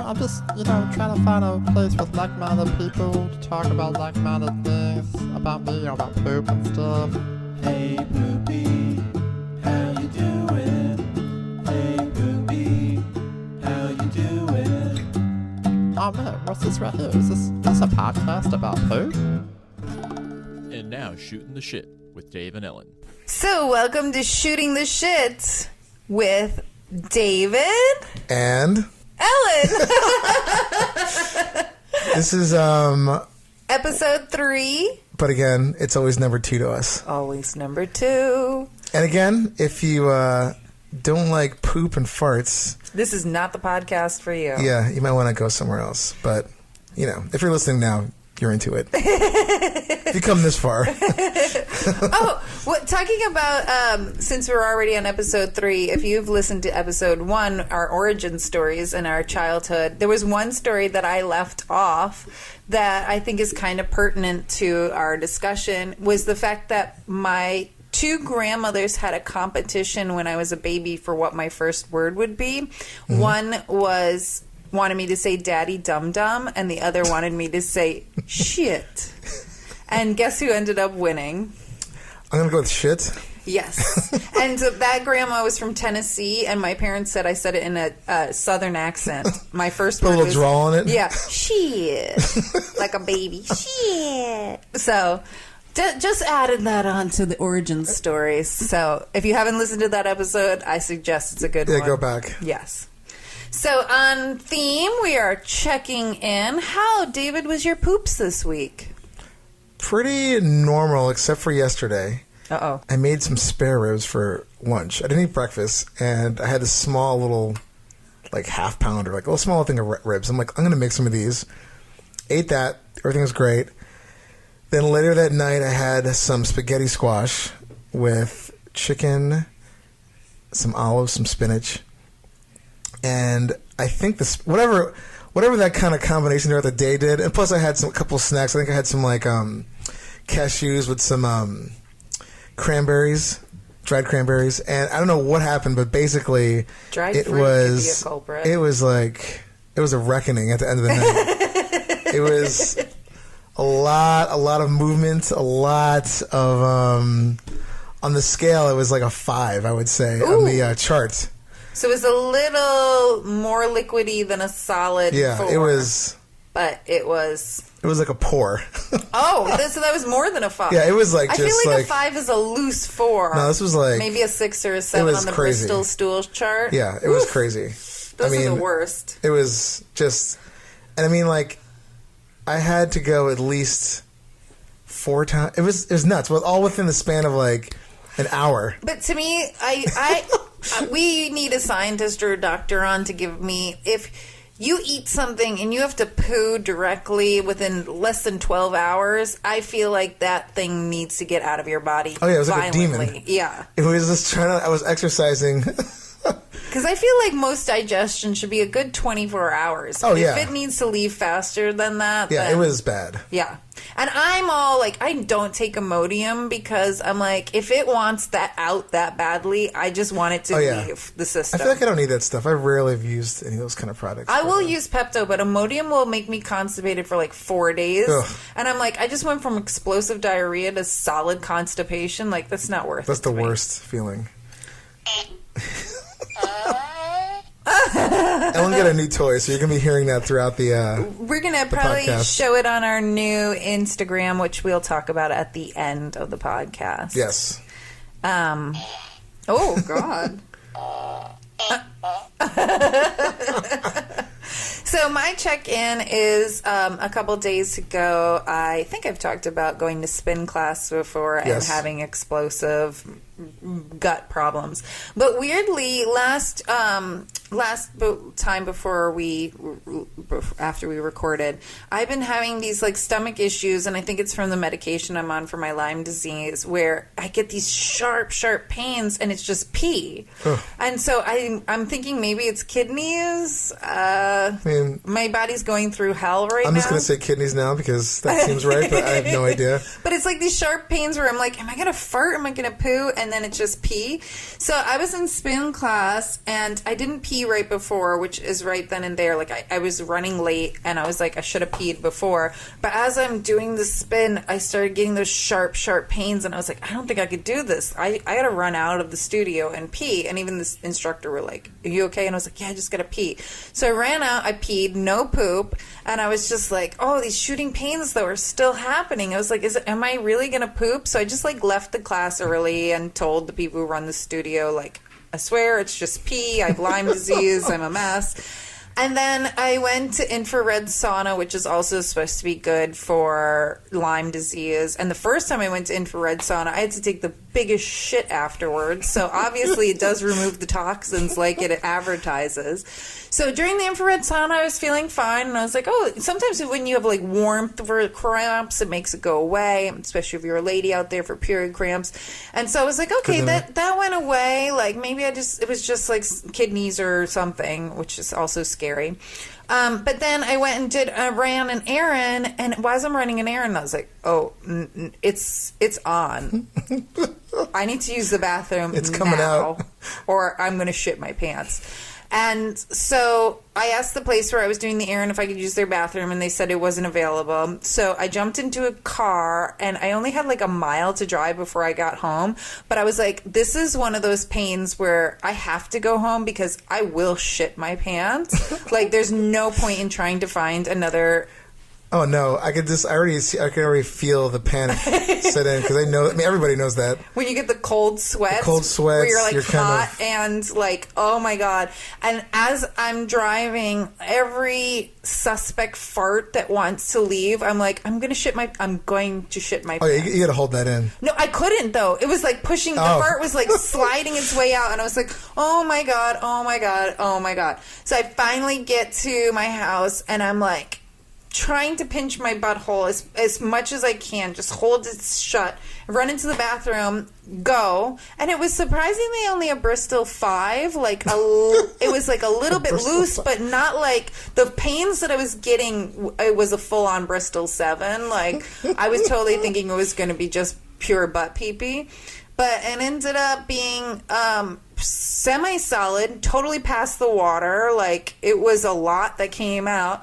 I'm just, trying to find a place with like-minded people to talk about like-minded things about me, about poop and stuff. Hey, Poopy, how you doing? Hey, Poopy, how you doing? Oh man, what's this right here? Is this a podcast about poop? And now, Shooting the Shit with Dave and Ellen. So, welcome to Shooting the Shit with David and Ellen. This is episode 3. But again, it's always number 2 to us. Always number 2. And again, if you don't like poop and farts, this is not the podcast for you. Yeah, you might want to go somewhere else. But if you're listening now, you're into it. If you come this far. Talking about, since we're already on episode 3, if you've listened to episode 1, our origin stories in our childhood, there was one story that I left off that I think is kind of pertinent to our discussion, was the fact that my 2 grandmothers had a competition when I was a baby for what my first word would be. Mm-hmm. One wanted me to say daddy dum dum, and the other wanted me to say shit. And guess who ended up winning? I'm going to go with shit. Yes. And so that grandma was from Tennessee, and my parents said I said it in a southern accent. My first word was... a little was, drawl on it? Yeah. Shit. Like a baby. Shit. So... just added that on to the origin stories. So if you haven't listened to that episode, I suggest it's a good one. Yeah, go back. Yes. So on theme, we are checking in. How, David, was your poops this week? Pretty normal, except for yesterday. Uh-oh. I made some spare ribs for lunch. I didn't eat breakfast, and I had this small little, half pounder, a little small thing of ribs. I'm like, I'm going to make some of these. Ate that. Everything was great. Then later that night, I had some spaghetti squash with chicken, some olives, some spinach, and I think this whatever that kind of combination throughout the day did. And plus, I had a couple snacks. I think I had some cashews with some cranberries, dried cranberries, and I don't know what happened, but basically, dried it fruit was could be a culprit. It was a reckoning at the end of the night. It was. A lot of movement, a lot of, on the scale, it was like a 5, I would say, on the chart. So it was a little more liquidy than a solid 4. It was. But it was... It was like a pour. So that was more than a 5. Yeah, it was I feel like a 5 is a loose 4. No, this was maybe a 6 or a 7 on the crazy. Bristol stool chart. Yeah, it was crazy. Those are the worst. It was just... And I mean, I had to go at least 4 times. It was nuts. But all within the span of an hour. But to me, we need a scientist or a doctor on to give me, if you eat something and you have to poo directly within less than 12 hours, I feel like that thing needs to get out of your body. Oh yeah, it was violently. like a demon. Yeah. It was just I was exercising. Because I feel like most digestion should be a good 24 hours. Oh, yeah. If it needs to leave faster than that, yeah, then, it was bad. Yeah. And I'm all I don't take Imodium because I'm if it wants that out that badly, I just want it to leave the system. I feel like I don't need that stuff. I rarely have used any of those kind of products. I will use Pepto, but Imodium will make me constipated for 4 days. Ugh. And I'm I just went from explosive diarrhea to solid constipation. That's not worth it. That's the worst feeling. Ellen got a new toy, so you're going to be hearing that throughout the We're going to probably podcast. show it on our new Instagram, which we'll talk about at the end of the podcast. Yes. Oh, God. So my check-in is a couple days ago. I think I've talked about going to spin class before and having explosive gut problems. But weirdly, last time after we recorded, I've been having these stomach issues, and I think it's from the medication I'm on for my Lyme disease, where I get these sharp pains, and it's just pee. And so I'm thinking maybe it's kidneys. I mean, mean, my body's going through hell right now. I'm just going to say kidneys now because that seems right, but I have no idea. But it's like these sharp pains where I'm like, am I going to fart? Am I going to poo? And then it's just pee. So I was in spin class and I didn't pee right before, which is right then and there. Like I was running late and I was like, I should have peed before. But as I'm doing the spin, I started getting those sharp pains and I was like, I don't think I could do this. I got to run out of the studio and pee. And even this instructor were like, are you okay? And I was like, yeah, I just got to pee. So I ran out, I peed, no poop. And I was just like, oh, these shooting pains though are still happening. I was like, am I really going to poop? So I just like left the class early and told the people who run the studio, like, I swear it's just pee. I have Lyme disease. I'm a mess. And then I went to infrared sauna, which is also supposed to be good for Lyme disease. And the first time I went to infrared sauna, I had to take the biggest shit afterwards. So obviously it does remove the toxins like it advertises. So during the infrared sauna, I was feeling fine. And I was like, oh, sometimes when you have like warmth for cramps, it makes it go away, especially if you're a lady out there for period cramps. And so I was like, okay, that went away. Like maybe it was just like kidneys or something, which is also scary. But then I went and ran an errand, and as I'm running an errand, I was like, "Oh, it's on. I need to use the bathroom. It's coming out, or I'm going to shit my pants." And so I asked the place where I was doing the errand if I could use their bathroom, and they said it wasn't available. So I jumped into a car, and I only had like a mile to drive before I got home. But I was like, this is one of those pains where I have to go home because I will shit my pants. Like, there's no point in trying to find another... Oh no! I can already feel the panic set in because I know. I mean, everybody knows that when you get the cold sweats, where you're like hot and like, oh my god! And as I'm driving, every suspect fart that wants to leave, I'm like, I'm going to shit my pants. Oh, you got to hold that in. No, I couldn't though. It was like pushing. The fart was like sliding its way out, and I was like, oh my god, oh my god, oh my god. So I finally get to my house, and I'm like, trying to pinch my butthole as much as I can, just hold it shut, run into the bathroom, go, and it was surprisingly only a Bristol 5, like it was like a little bit loose, but not like the pains that I was getting. It was a full-on Bristol 7. Like I was totally thinking it was going to be just pure butt pee-pee, but it ended up being semi-solid, totally past the water. Like it was a lot that came out.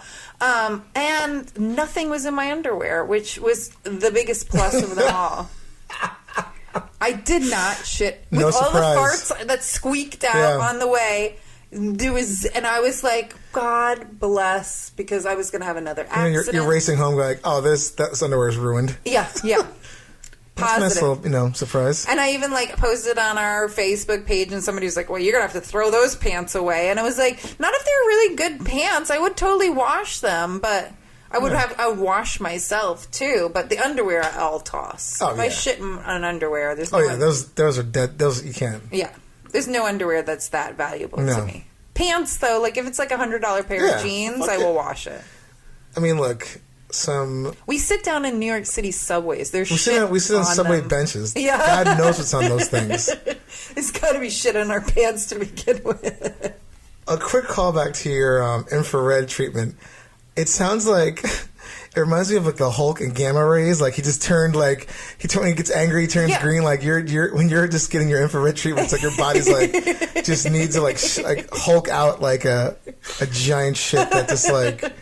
And nothing was in my underwear, which was the biggest plus of them all. I did not shit. With no all surprise. the farts that squeaked out on the way, and I was like, God bless, because I was going to have another accident. You're racing home like, oh, this underwear is ruined. Yeah. Positive. That's a nice little, surprise. And I even posted on our Facebook page, and somebody was like, well, you're going to have to throw those pants away. And I was like, not if they're really good pants. I would totally wash them, but I would wash myself too. But the underwear I'll toss. If I shit on underwear, there's no those are dead. Those you can't. Yeah. There's no underwear that's that valuable to me. Pants though, like if it's like $100 pair of jeans, I will wash it. I mean, look, we sit down in New York City subways. There's we sit on subway benches. Yeah. God knows what's on those things. It's got to be shit on our pants to begin with. A quick callback to your infrared treatment. It sounds like it reminds me of like the Hulk and gamma rays. Like he just turned when he gets angry, he turns green. Like you're when you're just getting your infrared treatment, it's like your body's like just needs to like Hulk out like a giant shit that just like.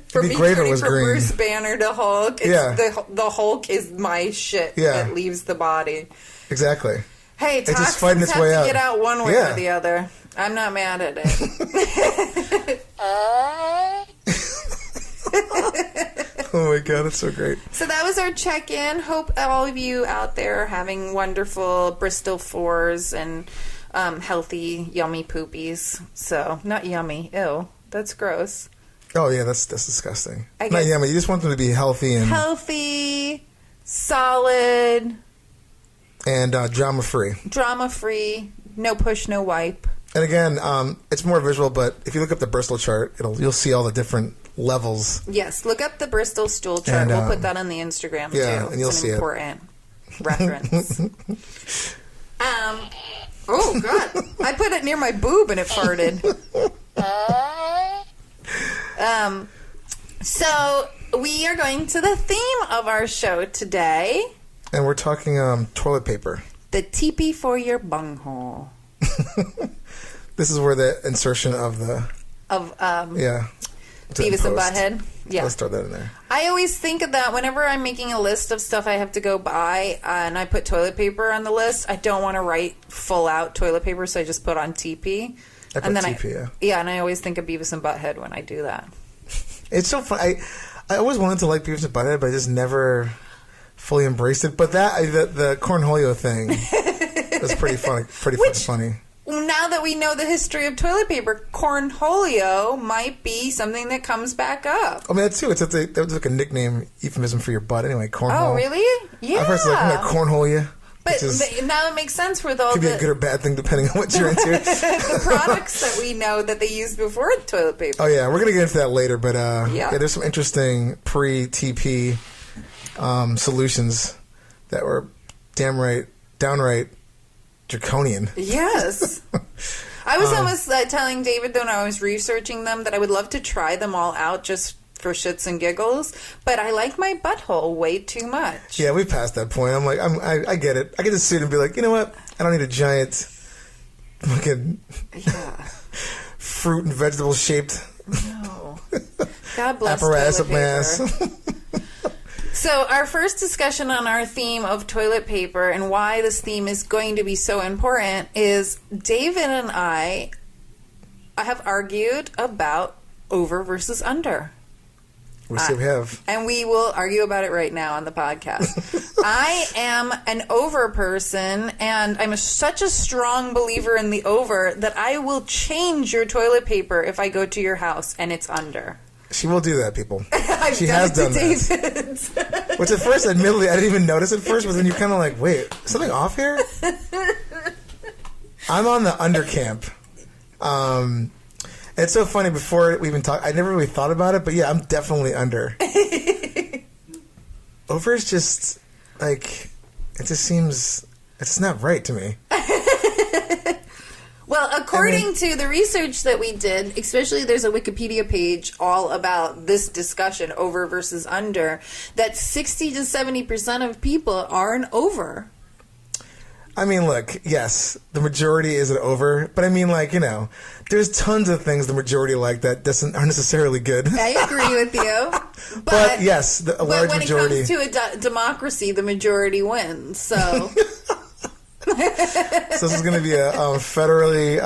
From be great if it was green. Bruce Banner to Hulk, the Hulk is my shit that leaves the body. Exactly. Hey, it's just fighting its way have out. to get out one way or the other. I'm not mad at it. Oh my god, that's so great. So that was our check-in. Hope all of you out there are having wonderful Bristol 4s and healthy, yummy poopies. So, not yummy. Ew, that's gross. Oh yeah, that's disgusting. Not yummy. You just want them to be healthy, solid, and drama-free. Drama-free. No push, no wipe. And again, it's more visual, but if you look up the Bristol chart, you'll see all the different levels. Yes, look up the Bristol stool chart. We'll put that on the Instagram too. And you'll see it. It's an important reference. Oh god, I put it near my boob and it farted. So we are going to the theme of our show today. And we're talking toilet paper. The teepee for your bunghole. This is where the insertion of the... Beavis and Butthead. Yeah. Let's throw that in there. I always think of that whenever I'm making a list of stuff I have to go buy and I put toilet paper on the list. I don't want to write full out toilet paper, so I just put on TP. I put TP, yeah. Yeah, and I always think of Beavis and Butthead when I do that. It's so fun. I always wanted to like Beavis and Butthead, but I just never fully embraced it. But the cornholio thing was pretty funny. Funny. Now that we know the history of toilet paper, cornholio might be something that comes back up. I mean, that too. That was like a nickname euphemism for your butt. Anyway, cornhole. Oh, really? Yeah. I've heard like cornholio. But now it makes sense with all could be a good or bad thing depending on what you're into. The products that we know that they used before toilet paper. Oh yeah, we're gonna get into that later. But yeah, there's some interesting pre-TP solutions that were downright draconian. Yes. I was almost telling David, though, when I was researching them, that I would love to try them all out just for shits and giggles, but I like my butthole way too much. Yeah, we passed that point. I'm like, I get it. I get to sit and be like, you know what? I don't need a giant fucking fruit and vegetable shaped God bless apparatus toilet up my ass. So our first discussion on our theme of toilet paper and why this theme is going to be so important is David and I have argued about over versus under. We have. And we will argue about it right now on the podcast. I am an over person, and I'm such a strong believer in the over that I will change your toilet paper if I go to your house and it's under. She will do that, people. She has done that. Which at first, admittedly, I didn't even notice at first, but then you're kind of like, wait, something off here? I'm on the under camp. It's so funny, before we even talked, I never really thought about it, but yeah, I'm definitely under. Over is just, like, it just seems, it's not right to me. Well, according to the research that we did, especially there's a Wikipedia page all about this discussion, over versus under, that 60 to 70% of people are an over. I mean, look, yes, the majority is an over, but I mean, like, you know, there's tons of things the majority like that aren't necessarily good. I agree with you. But yes, a large majority. But when it comes to a democracy, the majority wins, so... So this is going to be a federally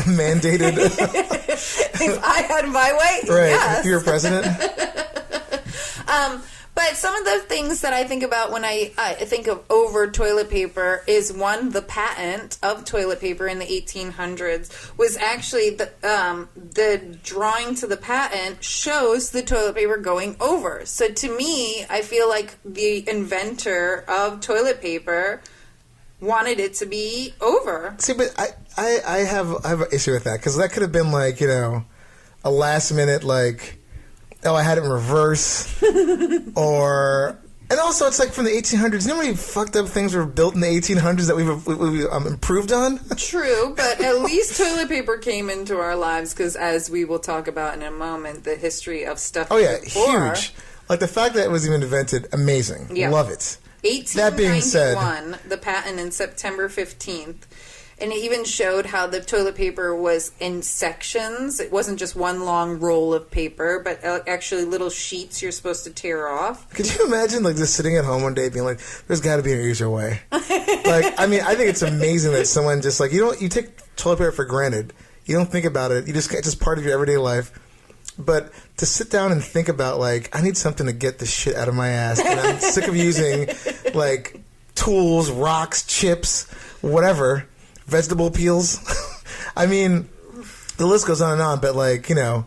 mandated... If I had my way, right, yes. if you were president. But some of the things that I think about when I think of over toilet paper is, one, the patent of toilet paper in the 1800s was actually the drawing to the patent shows the toilet paper going over. So to me, I feel like the inventor of toilet paper wanted it to be over. See, but I have an issue with that, because that could have been like, you know, a last minute, like, oh, I had it in reverse, or... And also, it's like from the 1800s. You know how many fucked up things were built in the 1800s that we've improved on? True, but at least toilet paper came into our lives, because as we will talk about in a moment, the history of stuff. Oh, yeah, before, huge. Like, the fact that it was even invented, amazing. Yeah. Love it. 1891, that being said, the patent in September 15th. And it even showed how the toilet paper was in sections. It wasn't just one long roll of paper, but actually little sheets you're supposed to tear off. Could you imagine, like, just sitting at home one day being like, there's got to be an easier way? Like, I mean, I think it's amazing that someone just, like, you take toilet paper for granted. You don't think about it. It's just part of your everyday life. But to sit down and think about, like, I need something to get the shit out of my ass. And I'm sick of using, like, tools, rocks, chips, whatever. Vegetable peels. I mean, the list goes on and on, but, like, you know,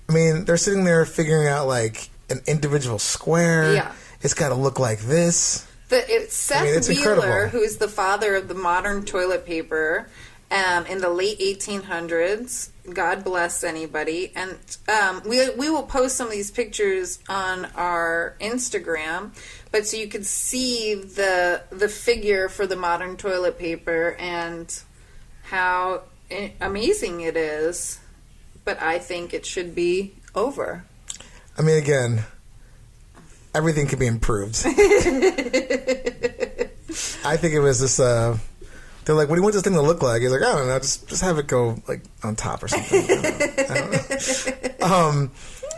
I mean, they're sitting there figuring out, like, an individual square. Yeah. It's got to look like this. It's Seth Wheeler, who's the father of the modern toilet paper in the late 1800s. God bless anybody. And we will post some of these pictures on our Instagram, but so you could see the figure for the modern toilet paper and how amazing it is. But I think it should be over? I mean, again, everything can be improved. I think it was this. They're like, "What do you want this thing to look like?" He's like, "I don't know, just have it go like on top or something." I don't know.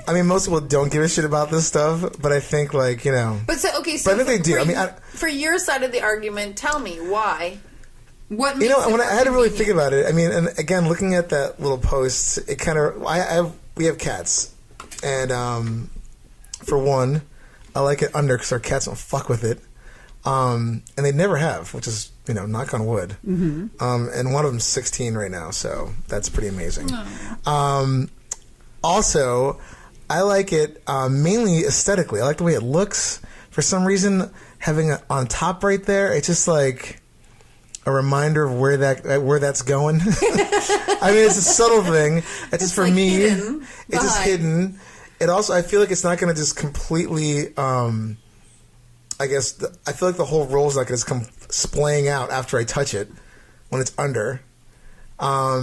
I mean, most people don't give a shit about this stuff, but I think, like, you know. But so I think they do. I mean, for your side of the argument, tell me why. What makes when I had to really think about it. I mean, and again, looking at that little post, it kind of. We have cats, and for one, I like it under because our cats don't fuck with it, and they never have, which is, you know, knock on wood. Mm-hmm. And one of them's 16 right now, so that's pretty amazing. Also, I like it mainly aesthetically. I like the way it looks. For some reason, having it on top right there, it's just like a reminder of where that's going. I mean, it's a subtle thing. It's just for like me. It's just hidden. It also, I feel like it's not going to just completely. I guess I feel like the whole roll's not going to come splaying out after I touch it when it's under. I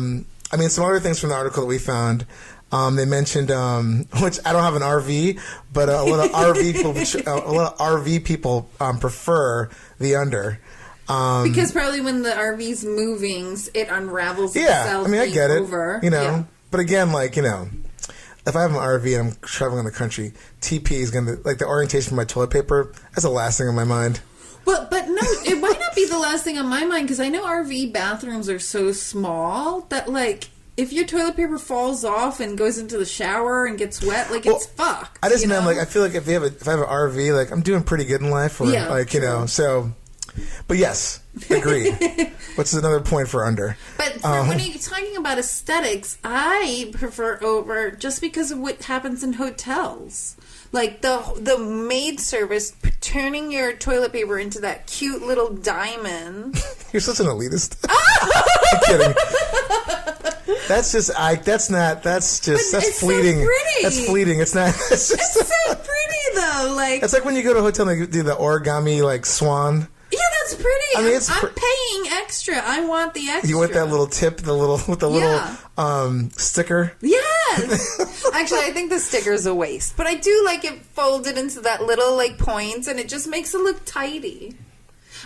mean, some other things from the article that we found. They mentioned, which I don't have an RV, but a lot of RV people prefer the under. Because probably when the RV's moving, it unravels itself. Yeah, I mean, I get it. Over. You know, yeah. But again, like, you know, if I have an RV and I'm traveling in the country, TP is going to, like, the orientation for my toilet paper, that's the last thing on my mind. But no, it might not be the last thing on my mind, because I know RV bathrooms are so small that, like, if your toilet paper falls off and goes into the shower and gets wet, like, it's fucked. I just meant, like, I feel like if I have an RV, like, I'm doing pretty good in life, or, like, you know, so. But yes, agreed. What's another point for under? But when you're talking about aesthetics, I prefer over just because of what happens in hotels. Like the maid service turning your toilet paper into that cute little diamond. You're such an elitist. I'm kidding. That's just that's fleeting. So pretty. That's fleeting. It's not. It's so pretty though. Like, it's like when you go to a hotel and they do the origami like swan. Yeah, that's pretty. I mean, I'm paying extra. I want the extra. You want that little tip, with the little sticker? Yes. Actually, I think the sticker's a waste. But I do like it folded into that little, like, points, and it just makes it look tidy.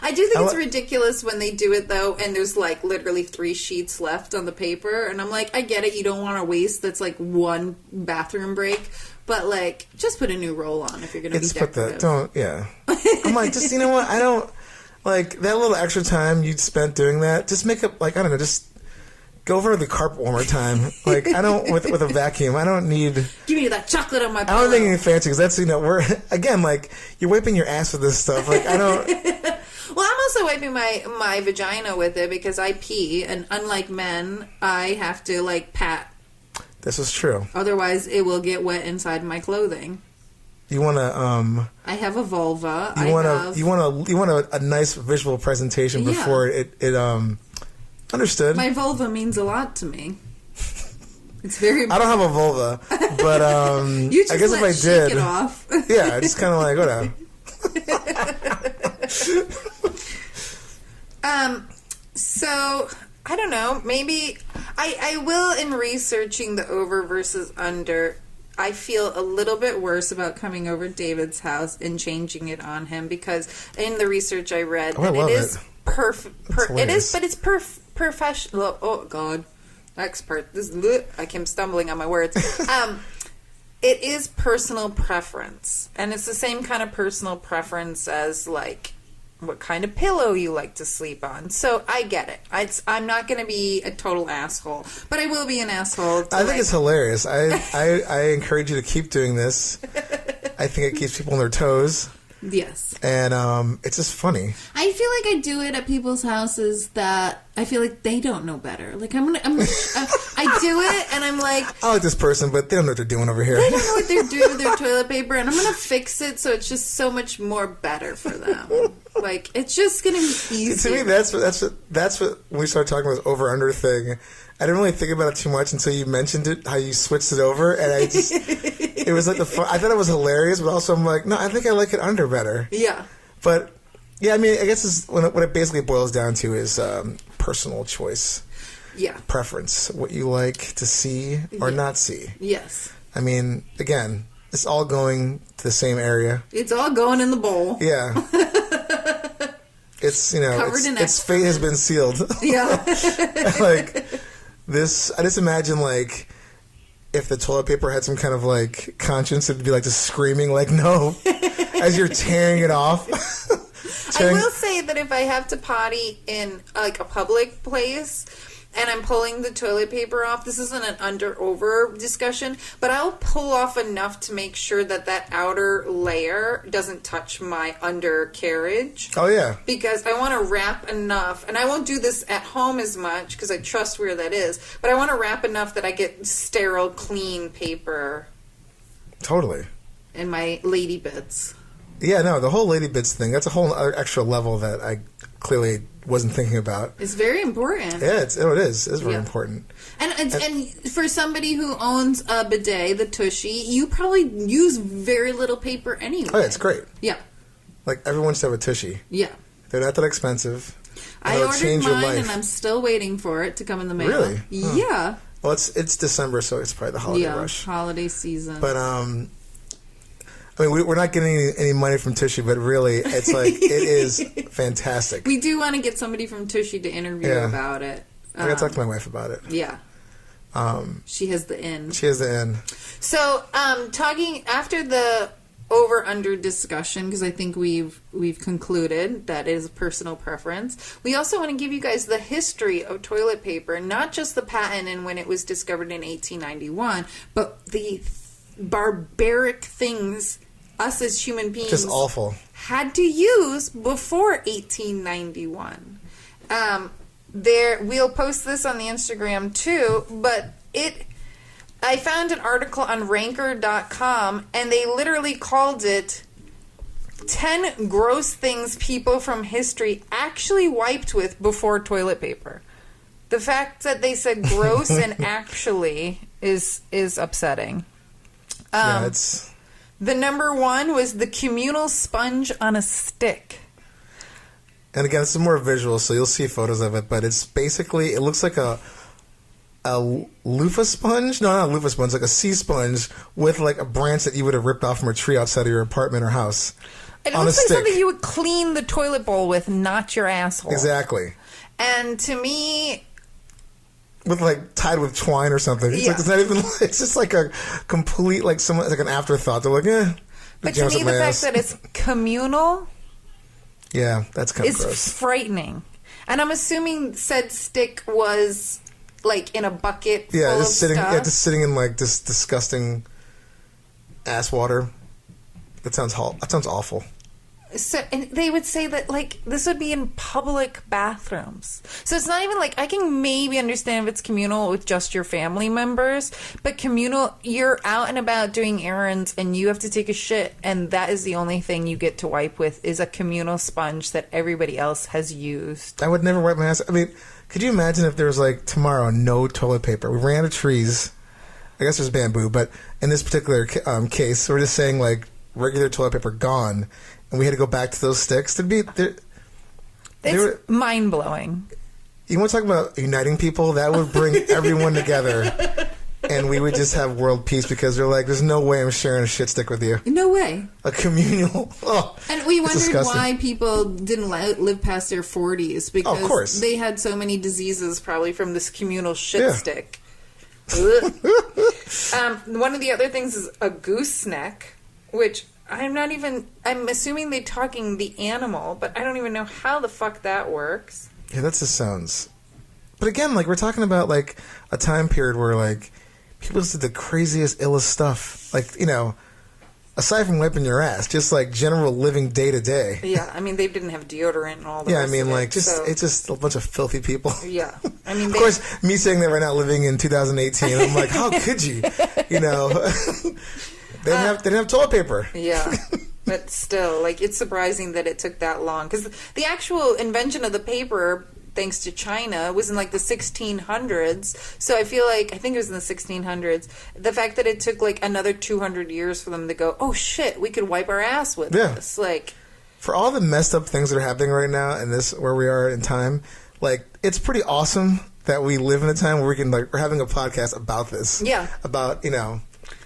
I do think it's ridiculous when they do it, though, and there's, like, literally 3 sheets left on the paper. And I'm like, I get it. You don't want to waste that's, like, one bathroom break. But, like, just put a new roll on if you're going to be decorative. I'm like, just, you know what? I don't... Like, that little extra time you spent doing that, just make up, like, I don't know, just go over the carpet one more time. Like, I don't, with a vacuum, I don't need... Give me that chocolate on my pillow. I don't think anything fancy, because that's, you know, again, like, you're wiping your ass with this stuff. Like, I don't... Well, I'm also wiping my vagina with it because I pee, and unlike men, I have to, like, pat. This is true. Otherwise, it will get wet inside my clothing. You want to, I have a vulva. You want a nice visual presentation before it understood. My vulva means a lot to me. It's very... I don't have a vulva, but, you just I guess if I did... it off. Yeah, it's kind of like, whatever. So, I don't know, maybe... I will, in researching the over versus under... I feel a little bit worse about coming over to David's house and changing it on him, because in the research I read that it is professional. Oh God, expert. I keep stumbling on my words. It is personal preference, and it's the same kind of personal preference as, like, what kind of pillow you like to sleep on. So I get it. I'm not going to be a total asshole, but I will be an asshole. I think it's hilarious. I encourage you to keep doing this. I think it keeps people on their toes. Yes. And it's just funny. I feel like I do it at people's houses that I feel like they don't know better. Like, I do it, and I'm like... I like this person, but they don't know what they're doing over here. They don't know what they're doing with their toilet paper, and I'm going to fix it so it's just so much more better for them. Like, it's just going to be easier. To me, that's what when we started talking about this over-under thing, I didn't really think about it too much until you mentioned it, how you switched it over, and I just... It was like I thought it was hilarious, but also I'm like, no, I think I like it under better. Yeah. But, yeah, I mean, I guess what it basically boils down to is personal choice. Yeah. Preference. What you like to see or not see. Yes. I mean, again, it's all going to the same area. It's all going in the bowl. Yeah. It's, Covered in its fate has been sealed. Yeah. Like, this, I just imagine, like, if the toilet paper had some kind of, like, conscience, it'd be, like, just screaming, like, no, as you're tearing it off. I will say that if I have to potty in, like, a public place and I'm pulling the toilet paper off, this isn't an under-over discussion, but I'll pull off enough to make sure that that outer layer doesn't touch my undercarriage. Oh, yeah. Because I want to wrap enough, and I won't do this at home as much because I trust where that is, but I want to wrap enough that I get sterile, clean paper. Totally. In my lady bits. Yeah, no, the whole lady bits thing, that's a whole other extra level that I clearly wasn't thinking about. It's very important. Yeah, it is. It's very important. And for somebody who owns a bidet, the Tushy, you probably use very little paper anyway. Oh, yeah, it's great. Yeah. Like, everyone should have a Tushy. Yeah. They're not that expensive. I ordered mine, and I'm still waiting for it to come in the mail. Really? Huh. Yeah. Well, it's December, so it's probably the holiday rush. Holiday season. But, I mean, we're not getting any money from Tushy, but really, it's like, it is fantastic. We do want to get somebody from Tushy to interview about it. I got to talk to my wife about it. Yeah. She has the in. She has the in. So, talking after the over-under discussion, because I think we've concluded that it is a personal preference, we also want to give you guys the history of toilet paper, not just the patent and when it was discovered in 1891, but the barbaric things us as human beings just awful had to use before 1891. We'll post this on the Instagram too, but I found an article on ranker.com and they literally called it 10 gross things people from history actually wiped with before toilet paper. The fact that they said gross and actually is upsetting. Yeah, it's... The number one was the communal sponge on a stick. And again, this is more visual, so you'll see photos of it, but it's basically, it looks like a loofah sponge? No, not a loofah sponge, like a sea sponge with like a branch that you would have ripped off from a tree outside of your apartment or house. It looks like something you would clean the toilet bowl with, not your asshole. Exactly. And to me... With like tied with twine or something. It's like it's not even. It's just like a complete like someone like an afterthought. They're like, But to me, the fact that it's communal. Yeah, that's kind of gross. It's frightening, and I'm assuming said stick was like in a bucket. Yeah, full just of sitting. stuff. Yeah, just sitting in like this disgusting ass water. That sounds awful. So, and they would say that, like, this would be in public bathrooms. So it's not even like, I can maybe understand if it's communal with just your family members, but communal, you're out and about doing errands and you have to take a shit, and that is the only thing you get to wipe with is a communal sponge that everybody else has used. I would never wipe my ass. I mean, could you imagine if there was, like, tomorrow, no toilet paper? We ran out of trees. I guess there's bamboo, but in this particular case, we're just saying, like, regular toilet paper gone. And we had to go back to those sticks. It's mind-blowing. You want to talk about uniting people? That would bring everyone together. And we would just have world peace because they're like, there's no way I'm sharing a shit stick with you. No way. A communal. Oh, and we wondered why people didn't live past their 40s. Because of course. They had so many diseases probably from this communal shit stick. One of the other things is a gooseneck, which... I'm assuming they're talking the animal, but I don't even know how the fuck that works. Yeah, that just sounds... But again, like, we're talking about, like, a time period where, like, people just did the craziest, illest stuff. Like, aside from wiping your ass, just, like, general living day to day. Yeah, I mean, they didn't have deodorant and all that. Yeah, I mean, like, it's just a bunch of filthy people. Yeah. I mean, of course, me saying that right now, living in 2018, I'm like, how could you? They didn't have toilet paper. Yeah, but still, like, it's surprising that it took that long. Because the actual invention of the paper, thanks to China, was in, like, the 1600s. So I think it was in the 1600s. The fact that it took, like, another 200 years for them to go, oh, shit, we could wipe our ass with this. Like, for all the messed up things that are happening right now and this where we are in time, like, it's pretty awesome that we live in a time where we can, like, we're having a podcast about this. Yeah. About,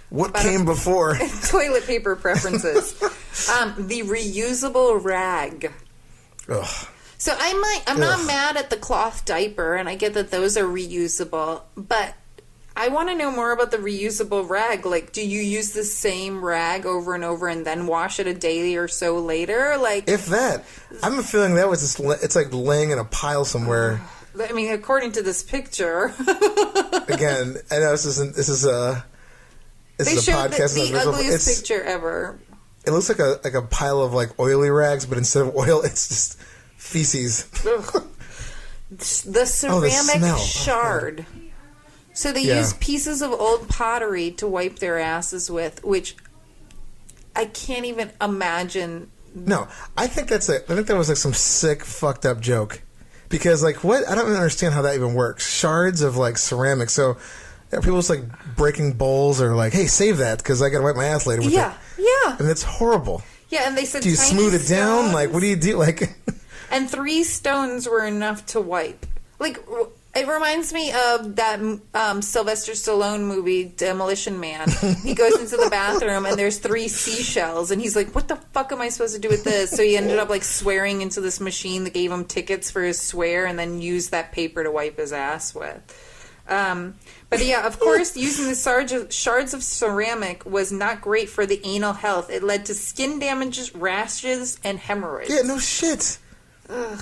What came before? Toilet paper preferences. The reusable rag. Ugh. So I'm not mad at the cloth diaper, and I get that those are reusable, but I want to know more about the reusable rag. Like, do you use the same rag over and over and then wash it a day or so later? Like, If that. I'm feeling that was just, it's like laying in a pile somewhere. I mean, according to this picture. Again, I know this is a They showed podcast. the ugliest picture ever. It looks like a pile of like oily rags, but instead of oil, it's just feces. Ugh. The ceramic shard. So they use pieces of old pottery to wipe their asses with, which I can't even imagine. No, I think that was like some sick, fucked up joke. Because like what? I don't understand how that even works. Shards of like ceramic. So people just like breaking bowls or like, hey, save that because I got to wipe my ass later with it. Yeah. And it's horrible. Yeah, and they said, do you smooth it down? Like, what do you do? Like, and 3 stones were enough to wipe. Like, it reminds me of that Sylvester Stallone movie, Demolition Man. He goes into the bathroom and there's 3 seashells, and he's like, what the fuck am I supposed to do with this? So he ended up like swearing into this machine that gave him tickets for his swear, and then used that paper to wipe his ass with. But yeah, of course, using the shards of ceramic was not great for the anal health. It led to skin damages, rashes, and hemorrhoids. yeah, no shit. Ugh.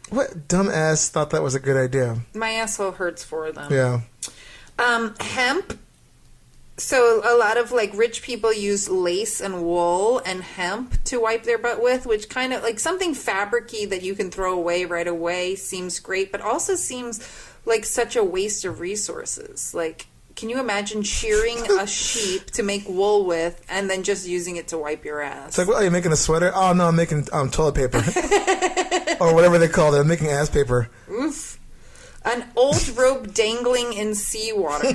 What dumbass thought that was a good idea? My asshole hurts for them. Yeah. Hemp. So a lot of like rich people use lace and wool and hemp to wipe their butt with, which kind of like something fabricy that you can throw away right away seems great, but also seems like such a waste of resources. Like, can you imagine shearing a sheep to make wool with and then just using it to wipe your ass? It's like, well, are you making a sweater? Oh, no, I'm making toilet paper. Or whatever they call it. I'm making ass paper. Oof. An old rope dangling in seawater.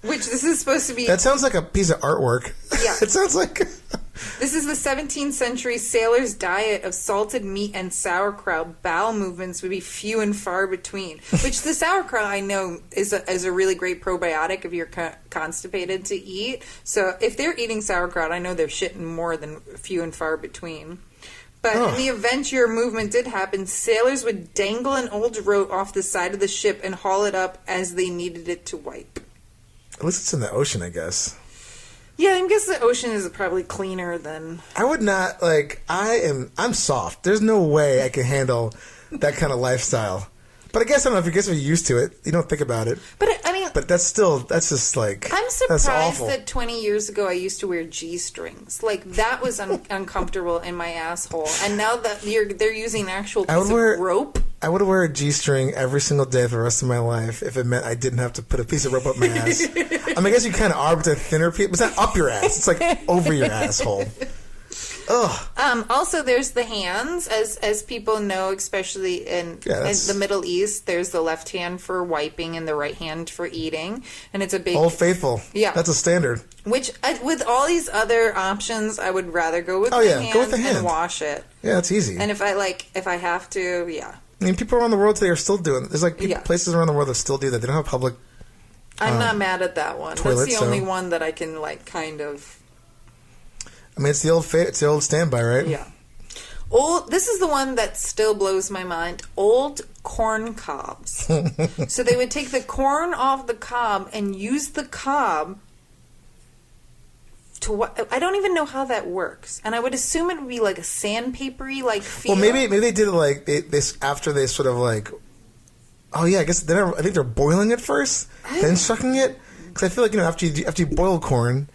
Which this is supposed to be... That sounds like a piece of artwork. Yeah. It sounds like... This is the 17th century sailor's diet of salted meat and sauerkraut. Bowel movements would be few and far between. Which the sauerkraut, I know, is a really great probiotic if you're constipated to eat. So if they're eating sauerkraut, I know they're shitting more than few and far between. But in the event your movement did happen, sailors would dangle an old rope off the side of the ship and haul it up as they needed it to wipe. At least it's in the ocean, I guess. Yeah, I guess the ocean is probably cleaner than... I would not, like, I'm soft. There's no way I can handle that kind of lifestyle. But I guess, I don't know, if you're used to it, you don't think about it. But, I mean... But that's just, like, I'm that's surprised awful. that 20 years ago I used to wear G-strings. Like, that was uncomfortable in my asshole. And now that they're using an actual piece of rope... I would wear a G-string every single day for the rest of my life if it meant I didn't have to put a piece of rope up my ass. I mean, I guess you kind of are with a thinner piece, but it's not up your ass. It's like over your asshole. Ugh. Also, there's the hands, as people know, especially in the Middle East. There's the left hand for wiping and the right hand for eating, and it's a big Old Faithful. Yeah, that's a standard. Which, with all these other options, I would rather go with go with the hand and wash it. Yeah, it's easy. And if I have to, yeah. I mean, people around the world today are still doing it. There's like places around the world that still do that. They don't have public. I'm not mad at that one. Toilets, that's the only one that I can like kind of. I mean, it's the old standby, right? Yeah. This is the one that still blows my mind. Old corn cobs. So they would take the corn off the cob and use the cob to I don't even know how that works, and I would assume it would be like a sandpapery like feel. Well, maybe they did it like this after they sort of like. Oh yeah, I guess I think they're boiling it first, then shucking it. Because I feel like after you boil corn,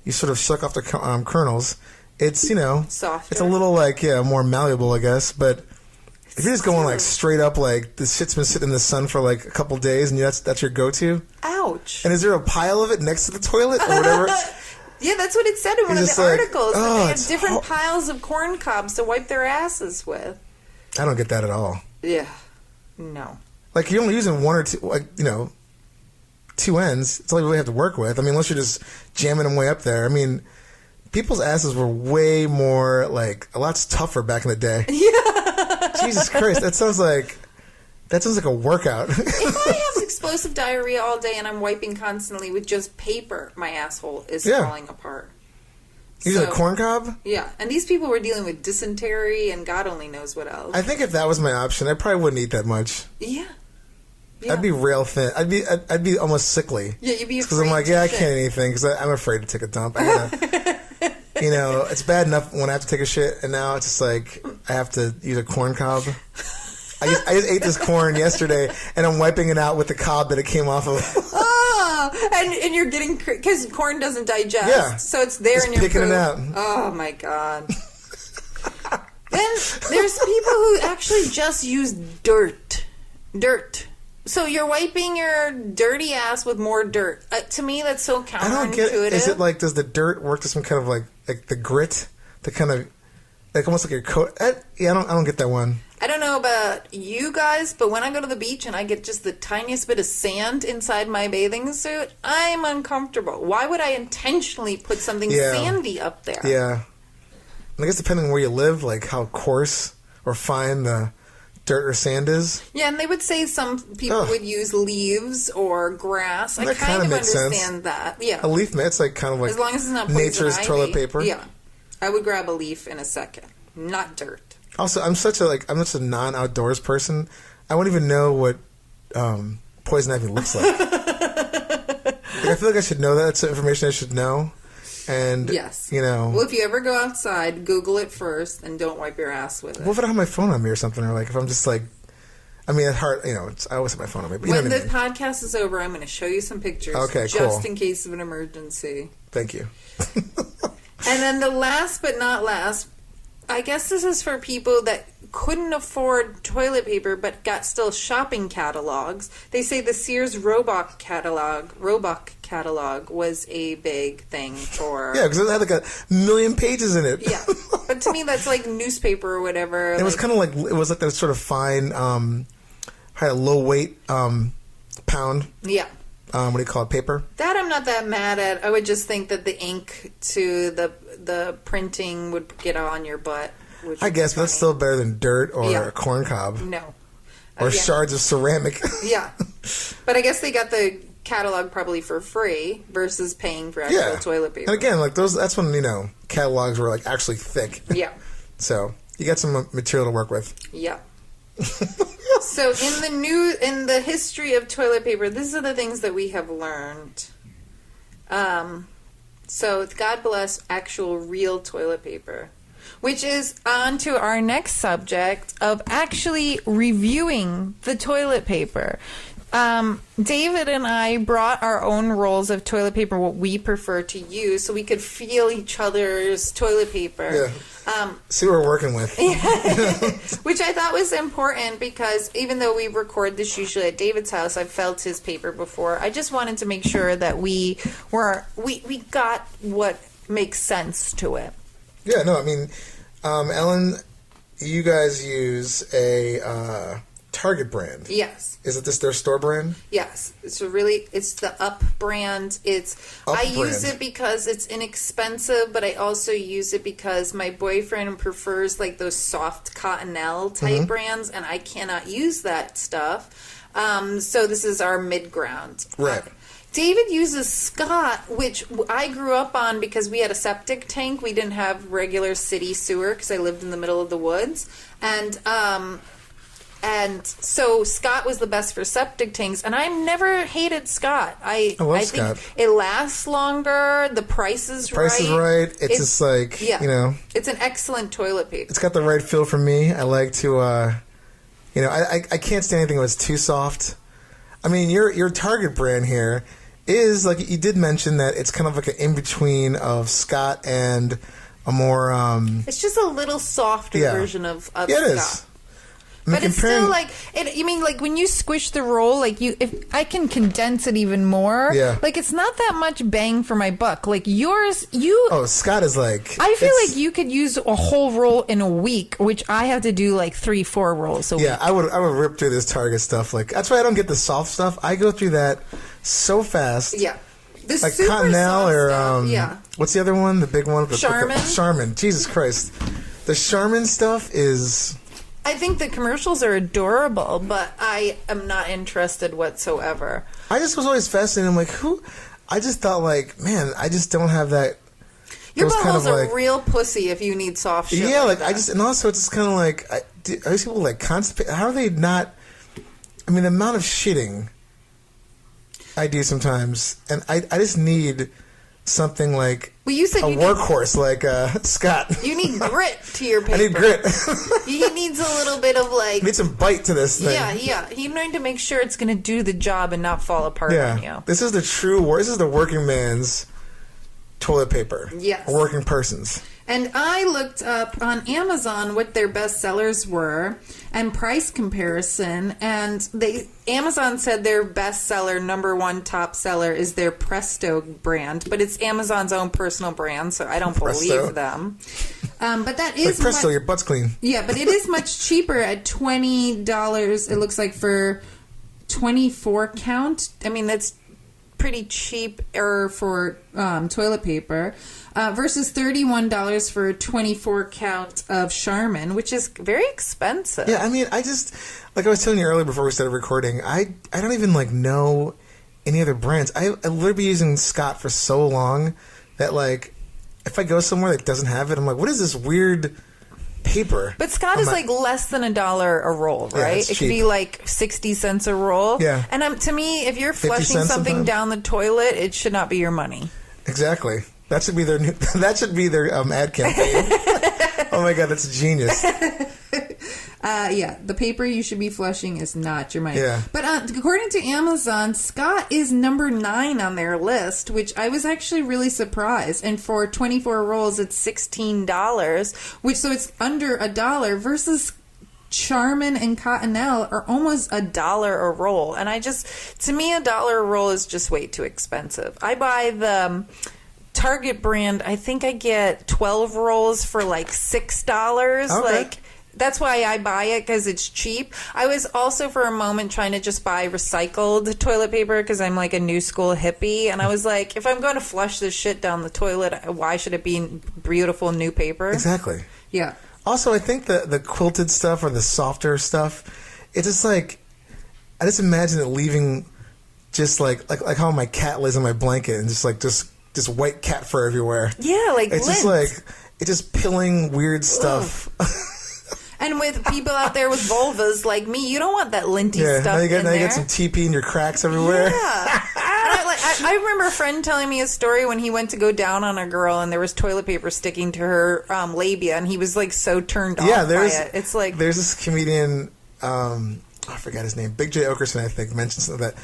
you sort of suck off the kernels. It's softer. It's a little like more malleable, I guess. But if you're just going like straight up, like this shit's been sitting in the sun for like a couple days, and that's your go-to. Ouch! And is there a pile of it next to the toilet or whatever? Yeah, that's what it said in one of the articles. Oh, they had different piles of corn cobs to wipe their asses with. I don't get that at all. Yeah. No. Like, you're only using one or two, like, two ends. It's all you really have to work with. I mean, unless you're just jamming them way up there. I mean, people's asses were way more, like, a lot tougher back in the day. Yeah. Jesus Christ. That sounds like That sounds like a workout. If I have explosive diarrhea all day and I'm wiping constantly with just paper, my asshole is falling apart. Using a corn cob? Yeah, and these people were dealing with dysentery and God only knows what else. I think if that was my option, I probably wouldn't eat that much. Yeah. I'd be real thin. I'd be almost sickly. Yeah, you'd be afraid. Because I'm like, I can't eat anything because I'm afraid to take a dump. I gotta, it's bad enough when I have to take a shit, and now it's just like I have to use a corn cob. I just ate this corn yesterday, and I'm wiping it out with the cob that it came off of. And you're getting, because corn doesn't digest, so it's there just in your picking food. it out. Oh my God. Then there's people who actually just use dirt. So you're wiping your dirty ass with more dirt. To me, that's so counterintuitive. I don't get it. Is it like, does the dirt work to some kind of like the grit, the kind of like almost like your coat? I don't get that one. I don't know about you guys, but when I go to the beach and I get just the tiniest bit of sand inside my bathing suit, I'm uncomfortable. Why would I intentionally put something sandy up there? Yeah. And I guess depending on where you live, like how coarse or fine the dirt or sand is. Yeah, and they would say some people would use leaves or grass. That I kind of makes understand sense. that. Yeah. A leaf, it's like kind of like as long as it's not poison nature's ivy. toilet paper. Yeah. I would grab a leaf in a second, not dirt. Also, I'm such a non-outdoors person. I wouldn't even know what poison ivy looks like. I feel like I should know that. That's information I should know. And yes, Well, if you ever go outside, Google it first, and don't wipe your ass with it. What if I don't have my phone on me or something, or like if I'm just like, it's hard. I always have my phone on me. But when the podcast is over, I'm going to show you some pictures, just in case of an emergency. Thank you. And then the last but not last, I guess this is for people that couldn't afford toilet paper but got still shopping catalogs. They say the Sears Roebuck catalog was a big thing for... Yeah, because it had like 1 million pages in it. Yeah, but to me that's like newspaper or whatever. It was kind of like, it was like that sort of fine, had a low weight pound. Yeah. What do you call it, paper? That I'm not that mad at. I would just think that the ink to the printing would get on your butt. I guess, but that's still better than dirt or a corn cob. No. Or shards of ceramic. Yeah. But I guess they got the catalog probably for free versus paying for actual toilet paper. And again, like that's when, catalogs were like actually thick. Yeah. So you got some material to work with. Yeah. So in the history of toilet paper, these are the things that we have learned. So God bless actual real toilet paper, which is on to our next subject of actually reviewing the toilet paper. David and I brought our own rolls of toilet paper, what we prefer to use, so we could feel each other's toilet paper. Yeah. See what we're working with. Which I thought was important because even though we record this usually at David's house, I've felt his paper before. I just wanted to make sure that we got what makes sense to it. Yeah, no, I mean, Ellen, you guys use a Target brand. Yes. Is it their store brand? Yes. It's the Up brand. I use it because it's inexpensive, but I also use it because my boyfriend prefers like those soft cottonelle type brands, and I cannot use that stuff. So this is our mid-ground. Right. David uses Scott, which I grew up on because we had a septic tank. We didn't have regular city sewer because I lived in the middle of the woods. And so Scott was the best for septic tanks, and I never hated Scott. I love Scott. Think it lasts longer. The price is right. Price is right. It's just like, It's an excellent toilet paper. It's got the right feel for me. I like to, I can't stand anything that's too soft. I mean, your Target brand here is, like you did mention, that it's kind of like an in-between of Scott and a more... it's just a little softer version of Scott. It is. But it's still like you mean like when you squish the roll, like if I can condense it even more, like it's not that much bang for my buck. Like yours, Scott is like, I feel like you could use a whole roll in a week, which I have to do like 3-4 rolls a week. I would rip through this Target stuff. Like that's why I don't get the soft stuff. I go through that so fast. Yeah. The like Cottonelle or stuff, what's the other one? The big one, Charmin. Charmin. Jesus Christ, the Charmin stuff is. I think the commercials are adorable, but I am not interested whatsoever. I just was always fascinated. I'm like, who? I just thought, like, man, I just don't have that. Your those butthole's kind of, a real pussy if you need soft shit. Yeah, like that. I just, and also it's just kind of like, are these people like constipated? How are they not? I mean, the amount of shitting I do sometimes, and I just need something like well, you said a you workhorse, like Scott. You need grit to your paper. I need grit. He needs a little bit of like. Need some bite to this thing. Yeah. You need to make sure it's going to do the job and not fall apart on you. This is the this is the working man's toilet paper. Yes. A working person's. And I looked up on Amazon what their best sellers were and price comparison, and Amazon said their best seller, number one top seller, is their Presto brand, but it's Amazon's own personal brand, so I don't believe them. But that is like Presto, your butt's clean. Yeah, but it is much cheaper at $20. It looks like for 24 count. I mean, that's pretty cheap for toilet paper. Versus $31 for a 24 count of Charmin, which is very expensive. Yeah, I mean, I just, like I was telling you earlier before we started recording, I don't even like know any other brands. I literally been using Scott for so long that like if I go somewhere that doesn't have it, I'm like, what is this weird paper? But Scott is like less than $1 a roll, right? It's it could be like 60 cents a roll. Yeah. And to me, if you're flushing something sometimes down the toilet, it should not be your money. Exactly. That should be their ad campaign. Oh my god, that's genius. Yeah, the paper you should be flushing is not your money. Yeah. But according to Amazon, Scott is number 9 on their list, which I was actually really surprised. And for 24 rolls, it's $16, so it's under $1 versus Charmin and Cottonelle are almost $1 a roll. And to me, $1 a roll is just way too expensive. I buy the Target brand. I think I get 12 rolls for like $6. Okay. Like, that's why I buy it, because it's cheap. I was also for a moment trying to just buy recycled toilet paper because I'm like a new school hippie, and I was like, if I'm going to flush this shit down the toilet, why should it be beautiful new paper? Exactly. Yeah. Also, I think the quilted stuff or the softer stuff, it's just like, I just imagine it leaving just like how my cat lays on my blanket and just white cat fur everywhere. Yeah, like it's lint. just like it's just pilling weird stuff. And with people out there with vulvas like me, you don't want that linty stuff now you in there. get some TP in your cracks everywhere. Yeah. I remember a friend telling me a story when he went to go down on a girl and there was toilet paper sticking to her labia, and he was like so turned off by it. It's like there's this comedian, I forgot his name, Big J Okerson, I think, mentioned some of that.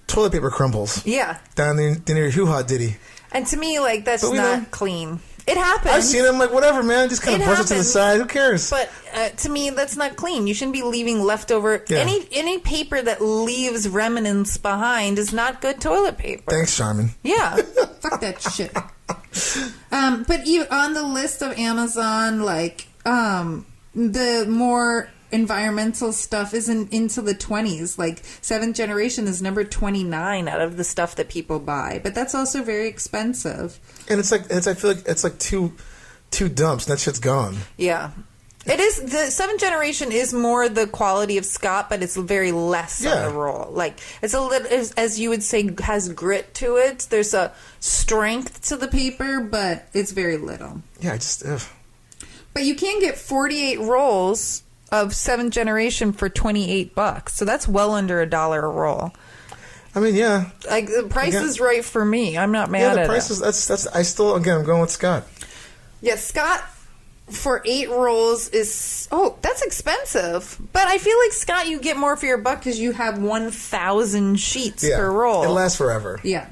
Toilet paper crumbles. Yeah. Down near your hoo-ha ditty. And to me, like, that's not clean. It happens. I've seen them, like, whatever, man. Just kind of brush it to the side. Who cares? But to me, that's not clean. You shouldn't be leaving leftover. Yeah. Any paper that leaves remnants behind is not good toilet paper. Thanks, Charmin. Yeah. Fuck that shit. But on the list of Amazon, like, the more environmental stuff isn't into the 20s. Like, 7th Generation is number 29 out of the stuff that people buy. But that's also very expensive. And I feel like it's like two dumps and that shit's gone. Yeah. It is. The 7th Generation is more the quality of Scott, but it's very less on the roll. Like, it's a little, as you would say, has grit to it. There's a strength to the paper, but it's very little. Yeah, ugh. But you can get 48 rolls of 7th Generation for $28. So that's well under $1 a roll. I mean, yeah. Like, the price is right for me. I'm not mad at it. Yeah, the price is, I'm going with Scott. Yeah, Scott for 8 rolls is, that's expensive. But I feel like, Scott, you get more for your buck because you have 1,000 sheets per roll. It lasts forever. Yeah.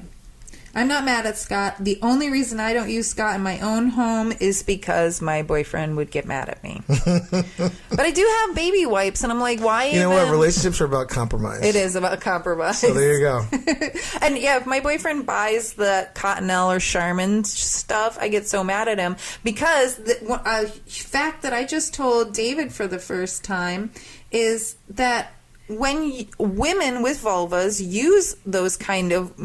I'm not mad at Scott. The only reason I don't use Scott in my own home is because my boyfriend would get mad at me. But I do have baby wipes, and I'm like, why You know what? Relationships are about compromise. It is about compromise. So there you go. And yeah, if my boyfriend buys the Cottonelle or Charmin stuff, I get so mad at him because a fact that I just told David for the first time is that when women with vulvas use those kind of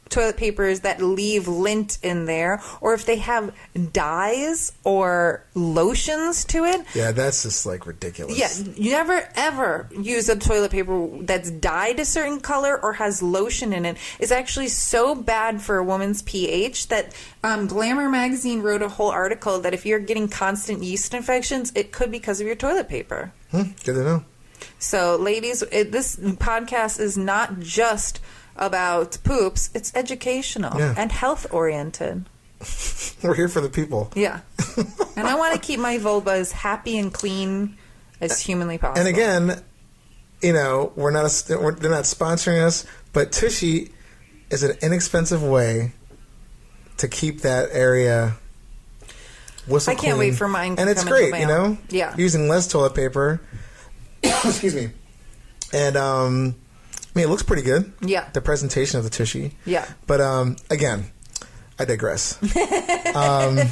toilet papers that leave lint in there, or if they have dyes or lotions to it. Yeah, that's just like ridiculous. Yeah, you never ever use a toilet paper that's dyed a certain color or has lotion in it. It's actually so bad for a woman's pH that Glamour magazine wrote a whole article that if you're getting constant yeast infections, it could be because of your toilet paper. Good to know. So, ladies, this podcast is not just about poops. It's educational and health-oriented. We're here for the people. Yeah. And I want to keep my vulva as happy and clean as humanly possible. And again, they're not sponsoring us, but Tushy is an inexpensive way to keep that area whistle I can't clean. wait for mine to and it's come great, in the mail. Yeah. Using less toilet paper. Excuse me. And it looks pretty good. Yeah. The presentation of the Tushy. Yeah. But again, I digress. But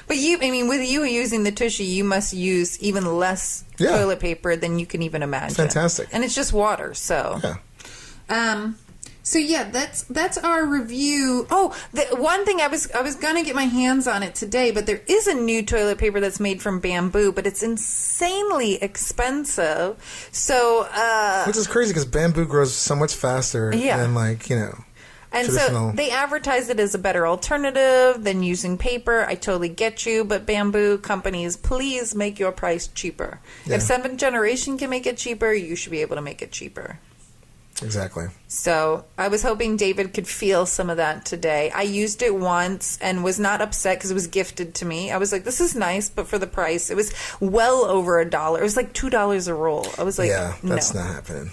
with you using the Tushy, you must use even less toilet paper than you can even imagine. Fantastic. And it's just water, so. Yeah. So yeah, that's our review. Oh, the one thing I was gonna get my hands on it today, but there is a new toilet paper that's made from bamboo, but it's insanely expensive. So, which is crazy because bamboo grows so much faster than and traditional. so they advertise it as a better alternative than using paper. I totally get you, but bamboo companies, please make your price cheaper. Yeah. If 7th Generation can make it cheaper, you should be able to make it cheaper. Exactly. So I was hoping David could feel some of that today. I used it once and was not upset because it was gifted to me. I was like, this is nice, but for the price, it was well over $1. It was like $2 a roll. I was like, yeah, that's no. not happening.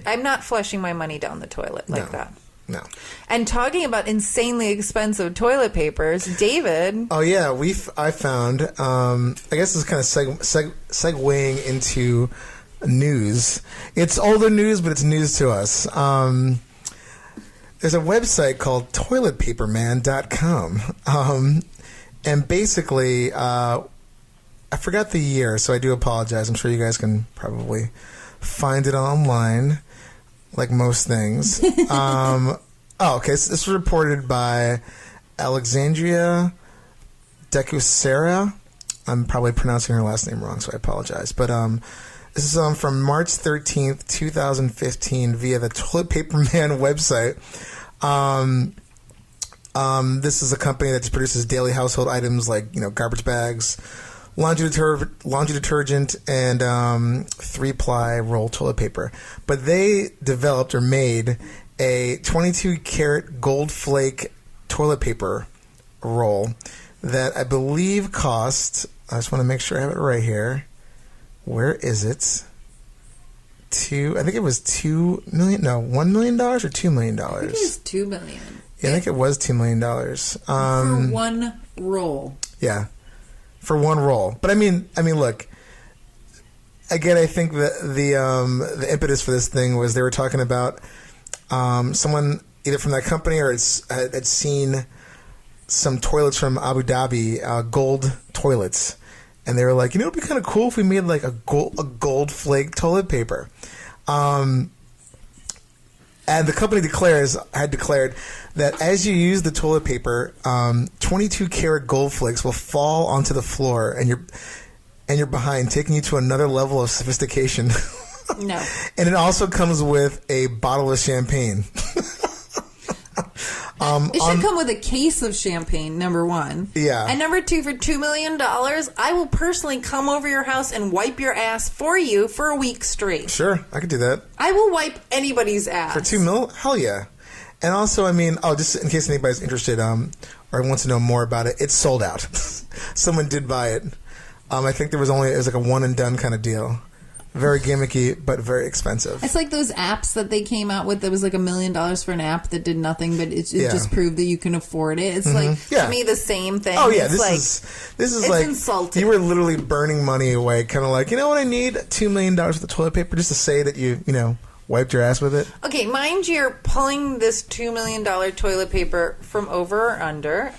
I'm not flushing my money down the toilet like that. No. And talking about insanely expensive toilet papers, David. Oh yeah, I found. I guess this is kind of segueing into news. It's older news, but it's news to us. There's a website called toiletpaperman.com. And basically, I forgot the year, so I do apologize. I'm sure you guys can probably find it online, like most things. Okay. So this was reported by Alexandria Decusera. I'm probably pronouncing her last name wrong, so I apologize. But this is from March 13th, 2015 via the Toilet Paper Man website. This is a company that just produces daily household items like, garbage bags, laundry detergent, and 3-ply roll toilet paper. But they developed or made a 22-karat gold flake toilet paper roll that I believe cost, I just want to make sure I have it right here. Where is it? I think it was $2 million. No, $1 million or $2 million. I think it was $2 million. Yeah, I think it was $2 million. For one roll. Yeah, for one roll. But I mean, look. Again, I think the impetus for this thing was they were talking about someone either from that company or had seen some toilets from Abu Dhabi, gold toilets. And they were like, it'd be kind of cool if we made like a gold flake toilet paper. And the company had declared that as you use the toilet paper, 22 karat gold flakes will fall onto the floor and you're behind, taking you to another level of sophistication. No. And it also comes with a bottle of champagne. It should come with a case of champagne, number one. Yeah. And number two, for $2 million, I will personally come over your house and wipe your ass for you for a week straight. Sure, I could do that. I will wipe anybody's ass. For $2 million? Hell yeah. And also, just in case anybody's interested or wants to know more about it, it's sold out. Someone did buy it. I think it was like a one and done kind of deal. Very gimmicky, but very expensive. It's like those apps that they came out with that was like $1 million for an app that did nothing, but it just proved that you can afford it. It's to me the same thing. Oh yeah, this is like insulting. You were literally burning money away, kind of like, you know what I need? $2 million worth of toilet paper just to say that you wiped your ass with it. Okay, mind you're pulling this $2 million toilet paper from over or under.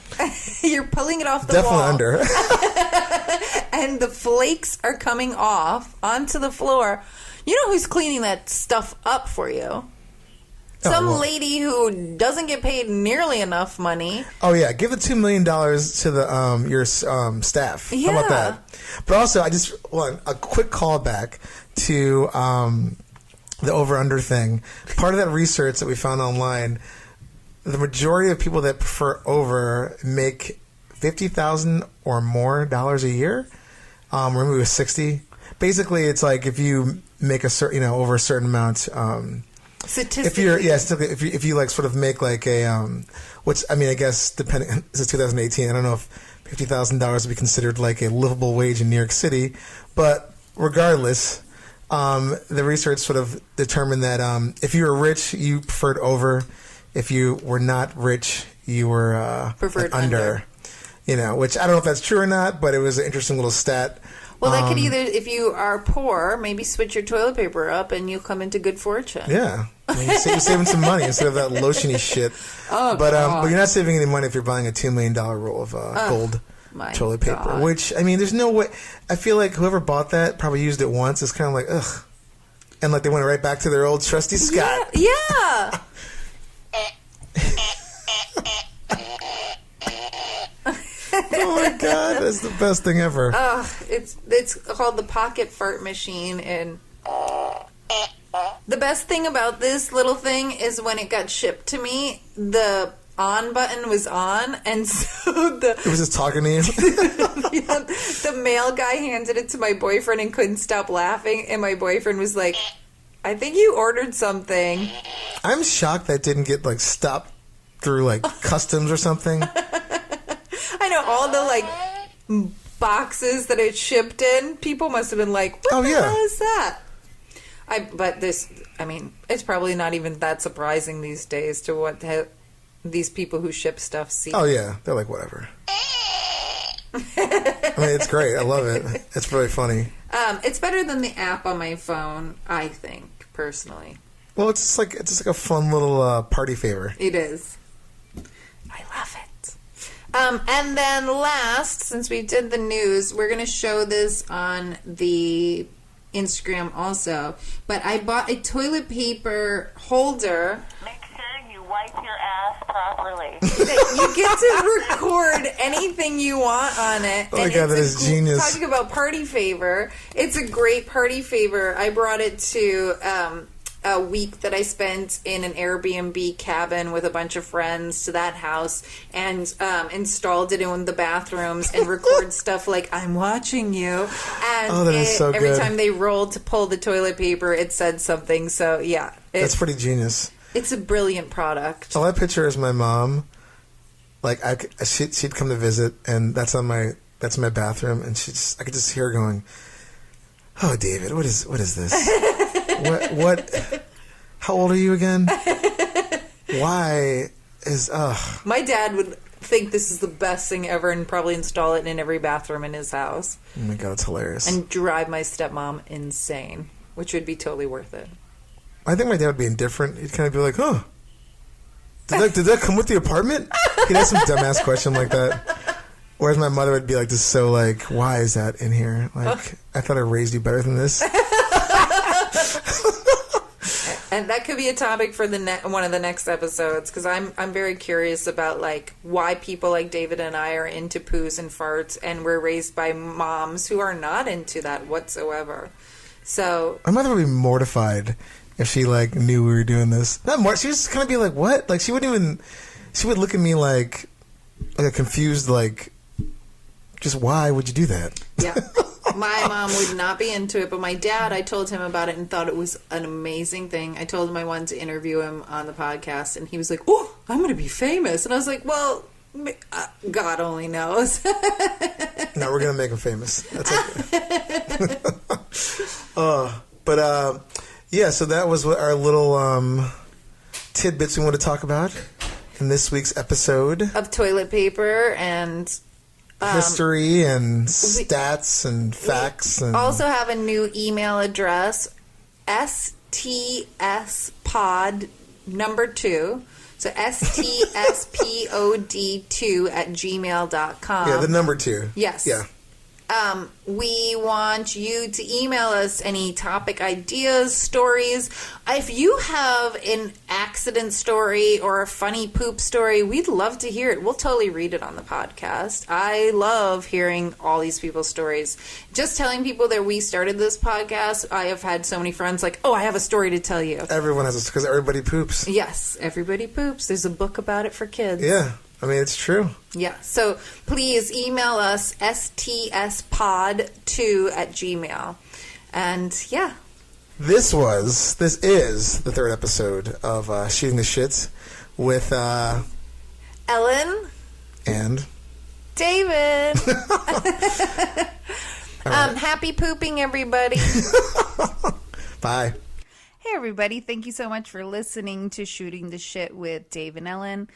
You're pulling it off the wall. Definitely under. And the flakes are coming off onto the floor. You know who's cleaning that stuff up for you? Some well. lady who doesn't get paid nearly enough money. Oh yeah, give the $2 million to the your staff. How about Yeah. that? But also, I just want a quick callback to the over/under thing. Part of that research that we found online, the majority of people that prefer over make $50,000 or more dollars a year. Or maybe it was 60. Basically, it's like if you make a certain, over a certain amount. Statistically. If you like sort of make like a which I mean I guess depending, this is 2018, I don't know if $50,000 would be considered like a livable wage in New York City, but regardless, the research sort of determined that if you were rich, you preferred over. If you were not rich, you were Preferred under. Which I don't know if that's true or not, but it was an interesting little stat. Well, that could either, if you are poor, maybe switch your toilet paper up and you'll come into good fortune. Yeah. I mean, you're saving some money instead of that lotiony shit. Oh, but God. you're not saving any money if you're buying a $2 million roll of gold my toilet paper. God. Which, I mean, there's no way. I feel like whoever bought that probably used it once. It's kind of like, ugh. And like they went right back to their old trusty Scott. Yeah. Oh my God, that's the best thing ever. It's called the pocket fart machine, and the best thing about this little thing is when it got shipped to me, the on button was on, and so It was just talking to you. the mail guy handed it to my boyfriend and couldn't stop laughing, and my boyfriend was like, I think you ordered something. I'm shocked that didn't get like stopped through like customs or something. I know all the like boxes that it shipped in. People must have been like, "What the hell is that?" It's probably not even that surprising these days to what these people who ship stuff see. Oh yeah, they're like whatever. I mean, it's great. I love it. It's really funny. It's better than the app on my phone, I think, personally. Well, it's just like a fun little party favor. It is. I love it. And then last, since we did the news, we're going to show this on the Instagram also. But I bought a toilet paper holder. Make sure you wipe your ass properly. You get to record anything you want on it. Oh my God, that is genius. Talking about party favor, it's a great party favor. I brought it to a week that I spent in an Airbnb cabin with a bunch of friends to that house, and installed it in the bathrooms and record stuff like I'm watching you. And that is so every good. time they rolled to pull the toilet paper, it said something. So yeah, That's pretty genius. it's a brilliant product. All I picture is my mom. Like she'd come to visit, and that's my bathroom, and I could just hear her going, "Oh, David, what is this? what? How old are you again? Why is My dad would think this is the best thing ever and probably install it in every bathroom in his house Oh my God, it's hilarious. and drive my stepmom insane, which would be totally worth it. I think my dad would be indifferent. He'd kind of be like, "Huh? Did that come with the apartment?" He'd ask some dumbass question like that. Whereas my mother would be like, just so like, "Why is that in here? Like, I thought I raised you better than this." And that could be a topic for one of the next episodes, because I'm very curious about like why people like David and I are into poos and farts, and we're raised by moms who are not into that whatsoever. So My mother would be mortified if she like knew we were doing this. Not more. She would just kind of be like, "What?" Like she wouldn't even. She would look at me like a confused, like, just why would you do that? yeah. My mom would not be into it, but my dad, I told him about it and thought it was an amazing thing. I told him I wanted to interview him on the podcast, and he was like, "Oh, I'm going to be famous." And I was like, "Well, God only knows." No, we're gonna make him famous. That's okay. Yeah. So that was what our little tidbits we want to talk about in this week's episode. Of toilet paper and History and stats and facts. And also have a new email address, stspod number 2. So stspod2 at gmail.com. yeah, the number 2. Yes. Yeah. We want you to email us any topic ideas, stories. If you have an accident story or a funny poop story, we'd love to hear it. We'll totally read it on the podcast. I love hearing all these people's stories. Just telling people that we started this podcast, I have had so many friends like, oh, I have a story to tell you. Everyone has this because everybody poops. Yes, everybody poops. There's a book about it for kids. Yeah. I mean, it's true. Yeah. So please email us stspod2@gmail. And yeah. This is the third episode of Shooting the Shit with Ellen and David. Right. Happy pooping, everybody. Bye. Hey, everybody. Thank you so much for listening to Shooting the Shit with Dave and Ellen.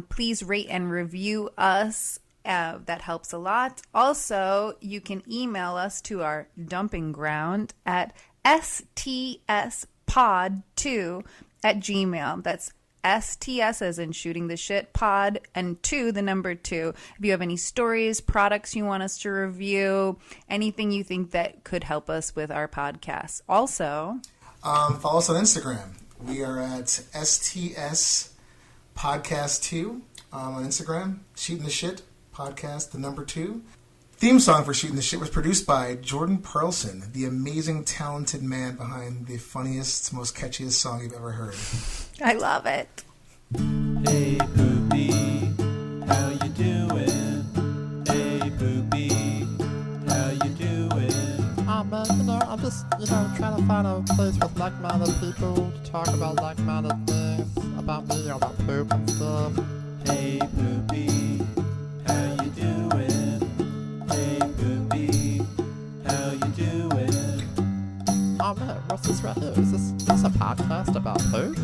Please rate and review us. That helps a lot. Also, you can email us to our dumping ground at stspod2@gmail. That's STS as in shooting the shit pod and 2, the number 2. If you have any stories, products you want us to review, anything you think that could help us with our podcast. Also, follow us on Instagram. We are at STS Podcast 2 on Instagram. Shooting the Shit Podcast, the number 2. Theme song for Shooting the Shit was produced by Jordan Perlson, the amazing, talented man behind the funniest, most catchiest song you've ever heard. I love it. Hey Poopy, how you doing? Hey Poopy, how you doing? I'm just, trying to find a place with like-minded people to talk about like-minded things about me, about poop and stuff. Hey Poopy, how you doing? Hey Poopy, how you doing? Oh man, what's this right here? Is this a podcast about poop?